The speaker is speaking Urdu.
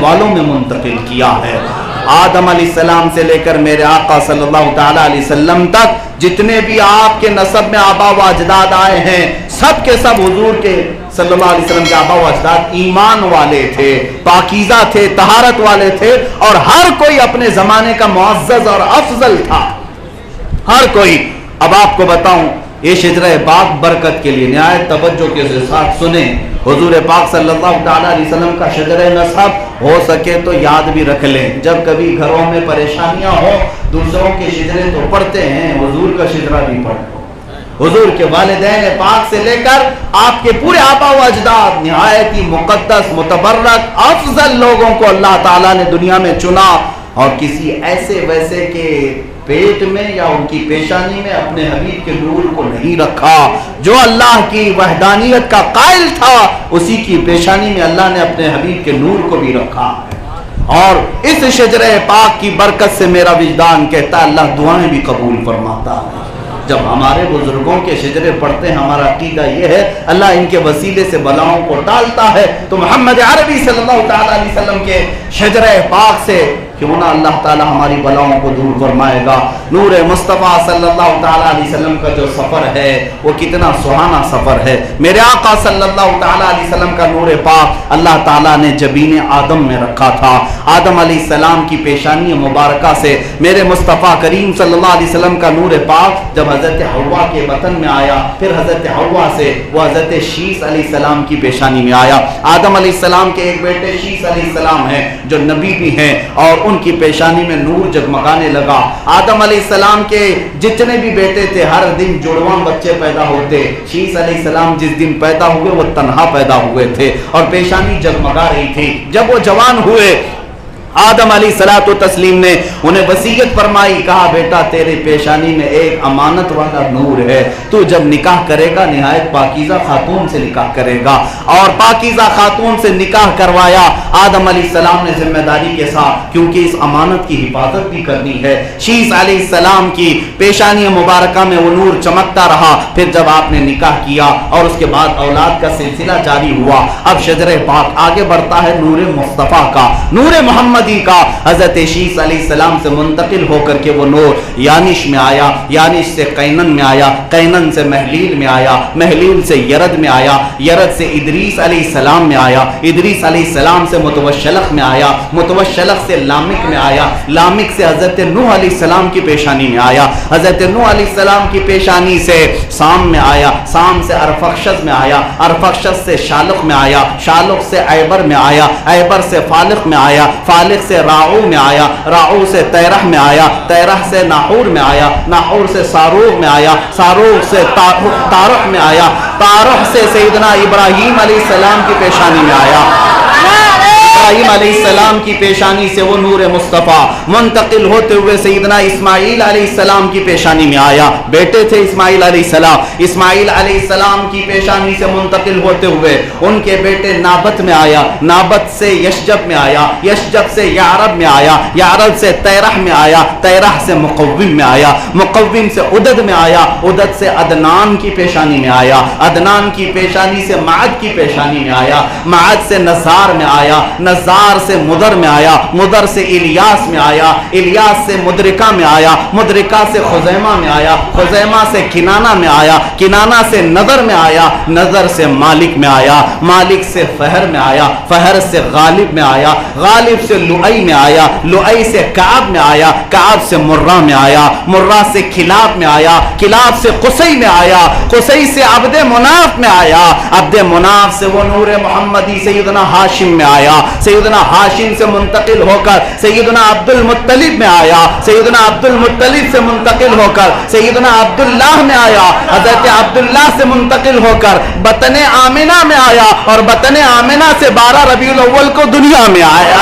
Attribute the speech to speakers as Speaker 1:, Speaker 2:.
Speaker 1: والوں میں منتقل کیا ہے۔ آدم علیہ السلام سے لے کر میرے آقا صلی اللہ تعالیٰ علیہ وسلم تک جتنے بھی آپ کے نسب میں آبا و اجداد آئے ہیں، سب کے سب حضور کے صلی اللہ علیہ وسلم کے آبا و اجداد ایمان والے تھے، پاکیزہ تھے، طہارت والے تھے، اور ہر کوئی اپنے زمانے کا معزز اور افضل تھا، ہر کوئی۔ اب آپ کو بتاؤں، یہ شجرہ پاک برکت کے لیے نہایت توجہ کے ساتھ سنیں۔ حضور پاک صلی اللہ تعالیٰ علیہ وسلم کا شجرہ نسب ہو سکے تو یاد بھی رکھ لیں۔ جب کبھی گھروں میں پریشانیاں ہو، دوسروں کے شجرے تو پڑھتے ہیں، حضور کا شجرہ بھی پڑھو۔ حضور کے والدین پاک سے لے کر آپ کے پورے آبا و اجداد، نہایت ہی مقدس، متبرک، افضل لوگوں کو اللہ تعالیٰ نے دنیا میں چنا، اور کسی ایسے ویسے کے پیٹ میں یا ان کی پیشانی میں اپنے حبیب کے نور کو نہیں رکھا۔ جو اللہ کی وحدانیت کا قائل تھا، اسی کی پیشانی میں اللہ نے اپنے حبیب کے نور کو بھی رکھا ہے۔ اور اس شجرہ پاک کی برکت سے میرا وجدان کہتا ہے اللہ دعائیں بھی قبول فرماتا ہے۔ جب ہمارے بزرگوں کے شجرے پڑھتے ہیں، ہمارا عقیدہ یہ ہے اللہ ان کے وسیلے سے بلاؤں کو ٹالتا ہے، تو محمد عربی صلی اللہ تعالیٰ علیہ وسلم کے شجرہ پاک سے کیوں نہ اللہ تعالیٰ ہماری بلاؤں کو دور فرمائے گا۔ نور مصطفیٰ صلی اللہ تعالیٰ علیہ وسلم کا جو سفر ہے وہ کتنا سہانا سفر ہے۔ میرے آقا صلی اللہ تعالیٰ علیہ وسلم کا نور پاک اللہ تعالیٰ نے جبین آدم میں رکھا تھا۔ آدم علیہ السلام کی پیشانی مبارکہ سے میرے مصطفیٰ کریم صلی اللہ علیہ وسلم کا نور پاک جب حضرت حوا کے بطن میں آیا، پھر حضرت حوا سے وہ حضرت شیس علیہ السلام کی پیشانی میں آیا۔ آدم علیہ السلام کے ایک بیٹے شیس علیہ السلام ہیں جو نبی بھی ہیں، اور ان کی پیشانی میں نور جگمگانے لگا۔ آدم علیہ السلام کے جتنے بھی بیٹے تھے ہر دن جڑواں بچے پیدا ہوتے۔ شیس علیہ السلام جس دن پیدا ہوئے وہ تنہا پیدا ہوئے تھے اور پیشانی جگمگا رہی تھی۔ جب وہ جوان ہوئے، آدم علیہ الصلوۃ والتسلیم نے انہیں وصیت فرمائی، کہا بیٹا تیرے پیشانی میں ایک امانت والا نور ہے، تو جب نکاح کرے گا نہایت پاکیزہ خاتون سے نکاح کرے گا۔ اور پاکیزہ خاتون سے نکاح کروایا آدم علیہ السلام نے ذمہ داری کے ساتھ، کیونکہ اس امانت کی حفاظت بھی کرنی ہے۔ شیس علیہ السلام کی پیشانی مبارکہ میں وہ نور چمکتا رہا۔ پھر جب آپ نے نکاح کیا اور اس کے بعد اولاد کا سلسلہ جاری ہوا، اب شجرہ پاک آگے بڑھتا ہے نور مصطفیٰ کا، نور محمد کا۔ حضرت شیس علیہ السلام سے منتقل ہو کر کے وہ نور یانش میں آیا، یانش سے قینن میں آیا، قینن سے محلیل میں آیا، محلیل سے یرد میں آیا، یرد سے ادریس علیہ السلام میں آیا، ادریس علیہ السلام سے متوشلق میں آیا، متوشلق سے لامک میں آیا، لامک سے حضرت نوح علیہ السلام کی پیشانی میں آیا، حضرت نوح علیہ السلام کی پیشانی سے سام میں آیا، سام سے ارفخشد میں آیا، ارفخشد سے شالق میں آیا، شالق سے عیبر میں آیا، عیبر سے فالق میں آیا، فالق سے راعو میں آیا، راعو سے تیرح میں آیا، تیرح سے ناحور میں آیا، ناحور سے ساروغ میں آیا، ساروغ سے تارح میں آیا، تارح سے سیدنا ابراہیم علیہ السلام کی پیشانی میں آیا۔ ابراہیم علیہ السلام کی پیشانی سے وہ نور مصطفیٰ منتقل ہوتے ہوئے سیدنا اسماعیل علیہ السلام کی پیشانی میں آیا۔ بیٹے تھے اسماعیل علیہ السلام، اسماعیل علیہ السلام کی پیشانی سے منتقل ہوتے ہوئے ان کے بیٹے نابت میں آیا، نابت سے یشجب میں آیا، یشجب سے یعرب میں آیا، یعرب سے تیرح میں آیا، تیرح سے مقوم میں آیا، مقوم سے عدد میں آیا، عدد سے عدنان کی پیشانی میں آیا، عدنان کی پیشانی سے معد کی پیشانی میں آیا، معد سے نزار میں آیا، نزار سے مدر میں آیا، مدر سے الیاس میں آیا، الیاس سے مدرکہ میں آیا، مدرکہ سے خزیمہ میں آیا، خزیمہ سے کنانہ میں آیا، کنانہ سے نظر میں آیا، نظر سے مالک میں آیا، مالک سے فہر میں آیا، فہر سے غالب میں آیا، غالب سے لؤی میں آیا، لؤی سے کعب میں آیا، کعب سے مرہ میں آیا، مرہ سے کلاب میں آیا، کلاب سے قصی میں آیا، قصی سے عبد مناف میں آیا، عبد مناف سے وہ نور محمدی سیدنا ہاشم میں آیا، سیدنا ہاشم سے منتقل ہو کر سیدنا عبد المطلب میں آیا، سیدنا عبد المطلب سے منتقل ہو کر سیدنا عبداللہ میں آیا، حضرت عبداللہ سے منتقل ہو کر بطن آمنہ میں آیا، اور بطن آمنہ سے 12 ربیع الاول کو دنیا میں آیا۔